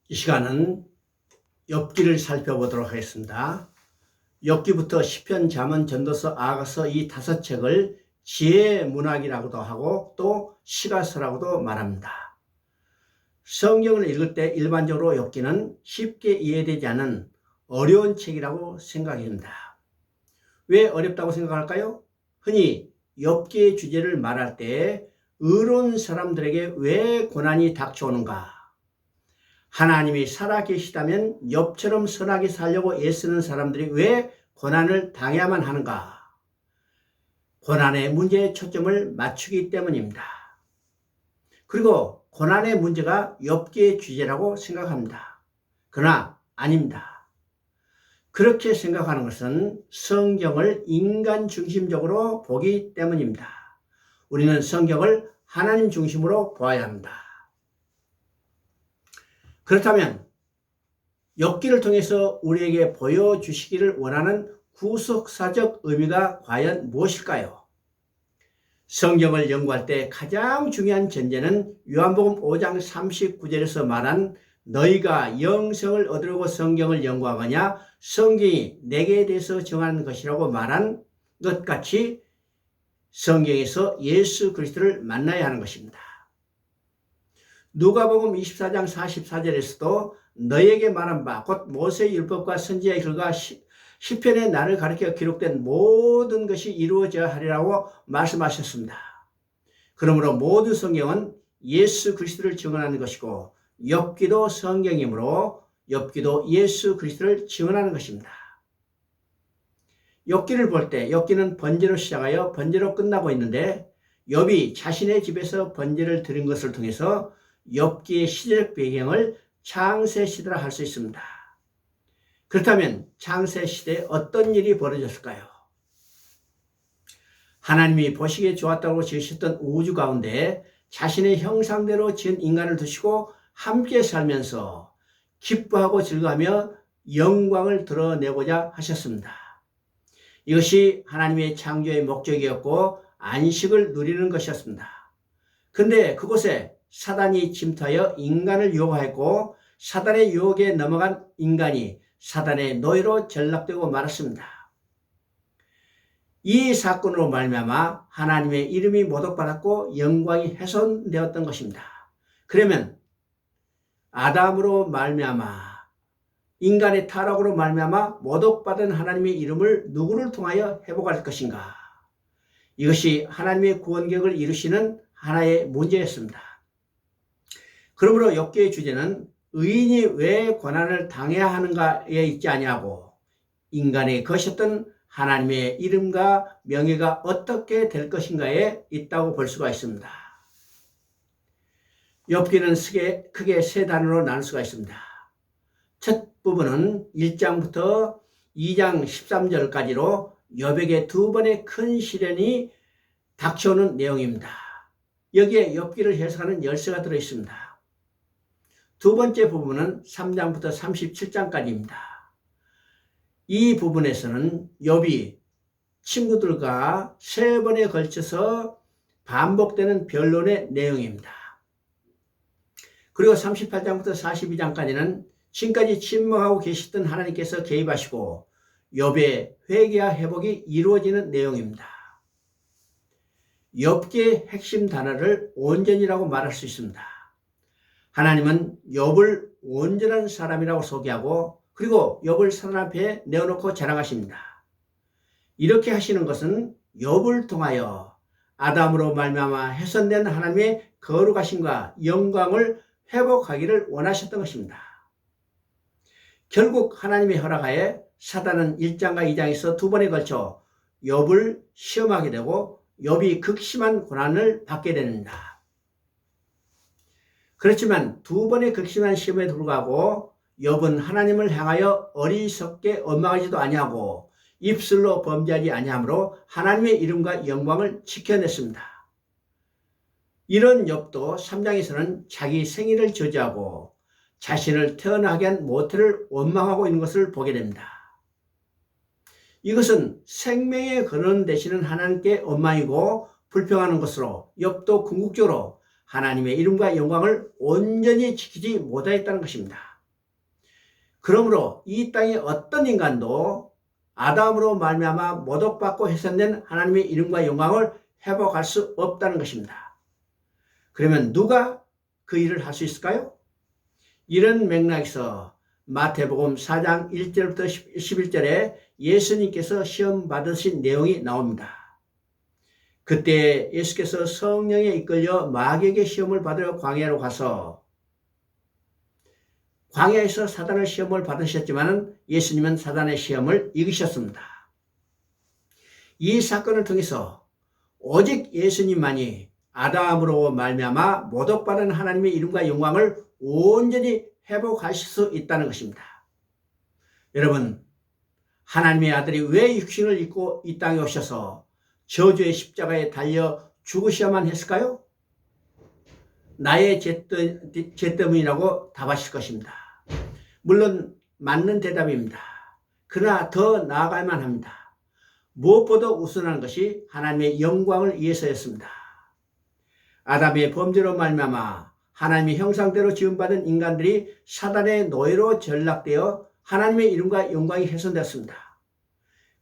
이 시간은 욥기를 살펴보도록 하겠습니다. 욥기부터 시편, 잠언, 전도서, 아가서 이 5책을 지혜의 문학이라고도 하고 또 시가서라고도 말합니다. 성경을 읽을 때 일반적으로 욥기는 쉽게 이해되지 않는 어려운 책이라고 생각합니다. 왜 어렵다고 생각할까요? 흔히 욥기의 주제를 말할 때 의로운 사람들에게 왜 고난이 닥쳐오는가? 하나님이 살아계시다면 욥처럼 선하게 살려고 애쓰는 사람들이 왜 고난을 당해야만 하는가? 고난의 문제에 초점을 맞추기 때문입니다. 그리고 고난의 문제가 욥기의 주제라고 생각합니다. 그러나 아닙니다. 그렇게 생각하는 것은 성경을 인간 중심적으로 보기 때문입니다. 우리는 성경을 하나님 중심으로 보아야 합니다. 그렇다면 욥기를 통해서 우리에게 보여주시기를 원하는 구속사적 의미가 과연 무엇일까요? 성경을 연구할 때 가장 중요한 전제는 요한복음 5장 39절에서 말한 너희가 영생을 얻으려고 성경을 연구하거냐 성경이 내게 대해서 정하는 것이라고 말한 것 같이 성경에서 예수 그리스도를 만나야 하는 것입니다. 누가복음 24장 44절에서도 너에게 말한 바 곧 모세의 율법과 선지자의 글과 시편의 나를 가리켜 기록된 모든 것이 이루어져야 하리라고 말씀하셨습니다. 그러므로 모든 성경은 예수 그리스도를 증언하는 것이고 욥기도 성경이므로 욥기도 예수 그리스도를 증언하는 것입니다. 욥기를 볼 때 욥기는 번제로 시작하여 번제로 끝나고 있는데 욥이 자신의 집에서 번제를 드린 것을 통해서 욥기의 시대적 배경을 창세 시대라 할 수 있습니다. 그렇다면 창세 시대에 어떤 일이 벌어졌을까요? 하나님이 보시기에 좋았다고 지으셨던 우주 가운데 자신의 형상대로 지은 인간을 두시고 함께 살면서 기뻐하고 즐거워하며 영광을 드러내고자 하셨습니다. 이것이 하나님의 창조의 목적이었고 안식을 누리는 것이었습니다. 그런데 그곳에 사단이 침투하여 인간을 유혹하였고 사단의 유혹에 넘어간 인간이 사단의 노예로 전락되고 말았습니다. 이 사건으로 말미암아 하나님의 이름이 모독받았고 영광이 훼손되었던 것입니다. 그러면 아담으로 말미암아 인간의 타락으로 말미암아 모독받은 하나님의 이름을 누구를 통하여 회복할 것인가? 이것이 하나님의 구원계획을 이루시는 하나의 문제였습니다. 그러므로 욥기의 주제는 의인이 왜 고난을 당해야 하는가에 있지 아니하고 인간의 것이었던 하나님의 이름과 명예가 어떻게 될 것인가에 있다고 볼 수가 있습니다. 욥기는 크게 세 단으로 나눌 수가 있습니다. 첫 부분은 1장부터 2장 13절까지로 욥에게 두 번의 큰 시련이 닥쳐오는 내용입니다. 여기에 욥기를 해석하는 열쇠가 들어있습니다. 두 번째 부분은 3장부터 37장까지입니다. 이 부분에서는 욥이 친구들과 세 번에 걸쳐서 반복되는 변론의 내용입니다. 그리고 38장부터 42장까지는 지금까지 침묵하고 계셨던 하나님께서 개입하시고 욥의 회개와 회복이 이루어지는 내용입니다. 욥기의 핵심 단어를 온전이라고 말할 수 있습니다. 하나님은 욥을 온전한 사람이라고 소개하고 그리고 욥을 사단 앞에 내어놓고 자랑하십니다. 이렇게 하시는 것은 욥을 통하여 아담으로 말미암아 훼손된 하나님의 거룩하심과 영광을 회복하기를 원하셨던 것입니다. 결국 하나님의 허락하에 사단은 1장과 2장에서 두 번에 걸쳐 욥을 시험하게 되고 욥이 극심한 고난을 받게 됩니다. 그렇지만 두 번의 극심한 시험에 불구하고 욥은 하나님을 향하여 어리석게 원망하지도 아니하고 입술로 범죄하지 아니하므로 하나님의 이름과 영광을 지켜냈습니다. 이런 욥도 3장에서는 자기 생일을 저지하고 자신을 태어나게 한 모태를 원망하고 있는 것을 보게 됩니다. 이것은 생명의 근원 되시는 하나님께 원망이고 불평하는 것으로 욥도 궁극적으로 하나님의 이름과 영광을 온전히 지키지 못하였다는 것입니다. 그러므로 이 땅의 어떤 인간도 아담으로 말미암아 모독받고 훼손된 하나님의 이름과 영광을 회복할 수 없다는 것입니다. 그러면 누가 그 일을 할 수 있을까요? 이런 맥락에서 마태복음 4장 1절부터 11절에 예수님께서 시험 받으신 내용이 나옵니다. 그때 예수께서 성령에 이끌려 마귀에게 시험을 받으러 광야로 가서 광야에서 사단의 시험을 받으셨지만 예수님은 사단의 시험을 이기셨습니다. 이 사건을 통해서 오직 예수님만이 아담으로 말미암아 모독받은 하나님의 이름과 영광을 온전히 회복하실 수 있다는 것입니다. 여러분, 하나님의 아들이 왜 육신을 입고 이 땅에 오셔서 저주의 십자가에 달려 죽으셔야만 했을까요? 나의 죄 때문이라고 답하실 것입니다. 물론 맞는 대답입니다. 그러나 더 나아가야만 합니다. 무엇보다 우선한 것이 하나님의 영광을 위해서였습니다. 아담의 범죄로 말미암아 하나님의 형상대로 지음받은 인간들이 사단의 노예로 전락되어 하나님의 이름과 영광이 훼손되었습니다.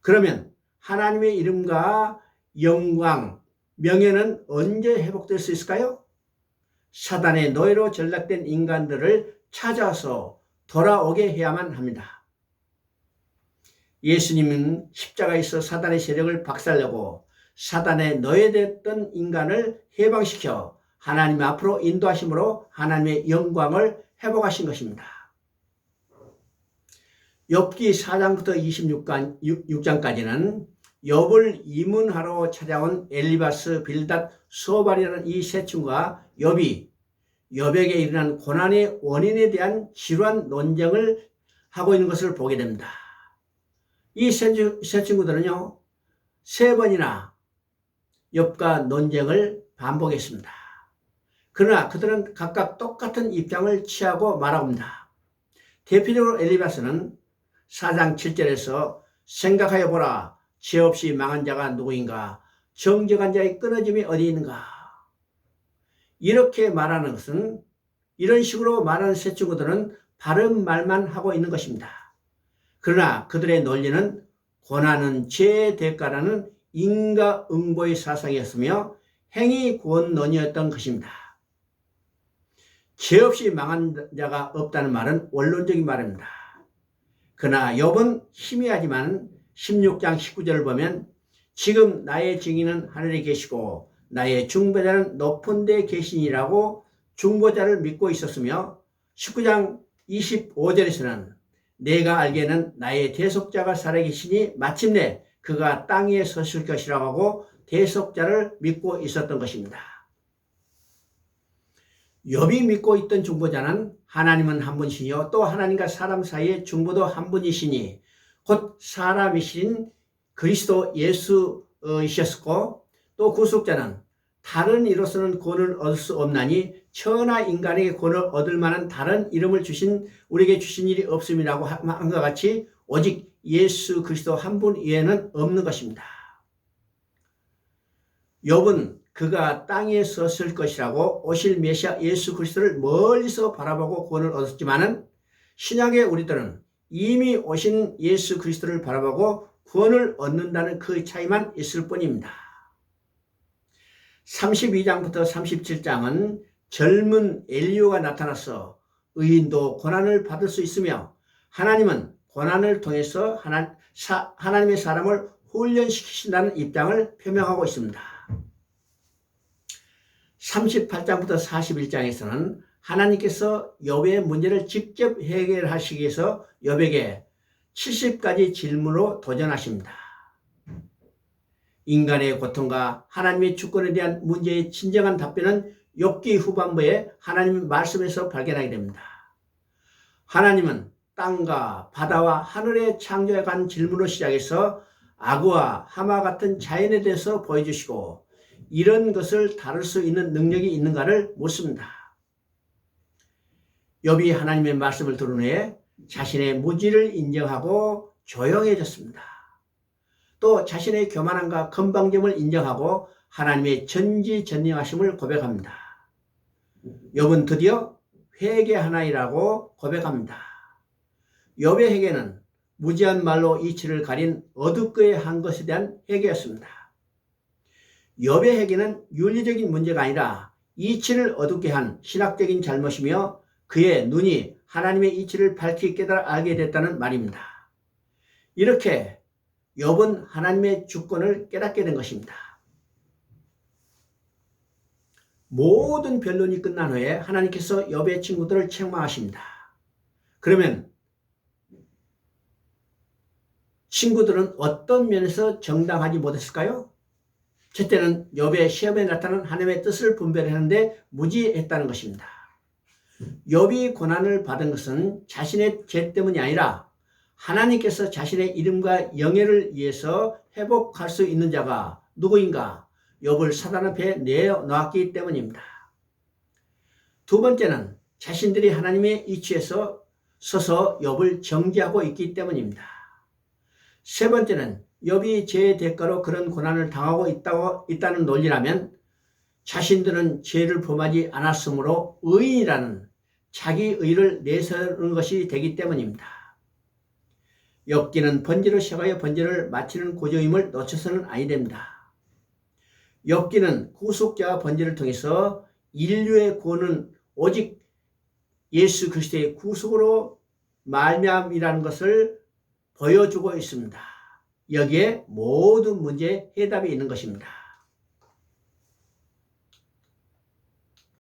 그러면 하나님의 이름과 영광, 명예는 언제 회복될 수 있을까요? 사단의 노예로 전락된 인간들을 찾아서 돌아오게 해야만 합니다. 예수님은 십자가에서 사단의 세력을 박살내고 사단의 노예됐던 인간을 해방시켜 하나님 앞으로 인도하심으로 하나님의 영광을 회복하신 것입니다. 욥기 4장부터 26장까지는 욥을 이문하러 찾아온 엘리바스, 빌닷, 소발이라는 이 세 친구가 욥에게 일어난 고난의 원인에 대한 지루한 논쟁을 하고 있는 것을 보게 됩니다. 이 세 친구들은요, 3번이나 욥과 논쟁을 반복했습니다. 그러나 그들은 각각 똑같은 입장을 취하고 말합니다. 대표적으로 엘리바스는 4장 7절에서 생각하여 보라, 죄 없이 망한 자가 누구인가, 정직한 자의 끊어짐이 어디 있는가. 이렇게 말하는 것은, 이런 식으로 말하는 세 친구들은 바른 말만 하고 있는 것입니다. 그러나 그들의 논리는 고난은 죄의 대가라는 인과응보의 사상이었으며 행위 구원론이었던 것입니다. 죄 없이 망한 자가 없다는 말은 원론적인 말입니다. 그러나 욥은 희미하지만 16장 19절을 보면 지금 나의 증인은 하늘에 계시고 나의 중보자는 높은 데 계시니라고 중보자를 믿고 있었으며 19장 25절에서는 내가 알기에는 나의 대속자가 살아계시니 마침내 그가 땅 위에 서실 것이라고 하고 대속자를 믿고 있었던 것입니다. 욥이 믿고 있던 중보자는 하나님은 한 분이시요 또 하나님과 사람 사이의 중보도 한 분이시니 곧 사람이신 그리스도 예수이셨고 또 구속자는 다른 이로서는 구원을 얻을 수 없나니 천하 인간에게 구원을 얻을 만한 다른 이름을 우리에게 주신 일이 없음이라고 한 것 같이 오직 예수 그리스도 한 분 이외에는 없는 것입니다. 욥은 그가 땅에 섰을 것이라고 오실 메시아 예수 그리스도를 멀리서 바라보고 구원을 얻었지만은 신약의 우리들은 이미 오신 예수 그리스도를 바라보고 구원을 얻는다는 그 차이만 있을 뿐입니다. 32장부터 37장은 젊은 엘리야가 나타나서 의인도 고난을 받을 수 있으며 하나님은 고난을 통해서 하나님의 사람을 훈련시키신다는 입장을 표명하고 있습니다. 38장부터 41장에서는 하나님께서 욥의 문제를 직접 해결하시기 위해서 욥에게 70가지 질문으로 도전하십니다. 인간의 고통과 하나님의 주권에 대한 문제의 진정한 답변은 욥기 후반부에 하나님 말씀에서 발견하게 됩니다. 하나님은 땅과 바다와 하늘의 창조에 관한 질문으로 시작해서 악어와 하마 같은 자연에 대해서 보여주시고 이런 것을 다룰 수 있는 능력이 있는가를 묻습니다. 욥이 하나님의 말씀을 들은 후에 자신의 무지를 인정하고 조용해졌습니다. 또 자신의 교만함과 건방짐을 인정하고 하나님의 전지전능하심을 고백합니다. 욥은 드디어 회개하나이라고 고백합니다. 욥의 회개는 무지한 말로 이치를 가린 어둡게 한 것에 대한 회개였습니다. 욥의 회개는 윤리적인 문제가 아니라 이치를 어둡게 한 신학적인 잘못이며 그의 눈이 하나님의 이치를 밝히 깨달아 알게 됐다는 말입니다. 이렇게 욥은 하나님의 주권을 깨닫게 된 것입니다. 모든 변론이 끝난 후에 하나님께서 욥의 친구들을 책망하십니다. 그러면 친구들은 어떤 면에서 정당하지 못했을까요? 첫째는 욥의 시험에 나타난 하나님의 뜻을 분별하는데 무지했다는 것입니다. 욥이 고난을 받은 것은 자신의 죄 때문이 아니라 하나님께서 자신의 이름과 영예를 위해서 회복할 수 있는 자가 누구인가 욥을 사단 앞에 내어놓았기 때문입니다. 두 번째는 자신들이 하나님의 이치에서 서서 욥을 정죄하고 있기 때문입니다. 세 번째는 욥이 죄의 대가로 그런 고난을 당하고 있다는 논리라면 자신들은 죄를 범하지 않았으므로 의인이라는 자기 의를 내세우는 것이 되기 때문입니다. 욥기는 번제로 시작하여 번제를 마치는 구조임을 놓쳐서는 아니 됩니다. 욥기는 구속자와 번제를 통해서 인류의 구원은 오직 예수 그리스도의 구속으로 말미암이라는 것을 보여주고 있습니다. 여기에 모든 문제의 해답이 있는 것입니다.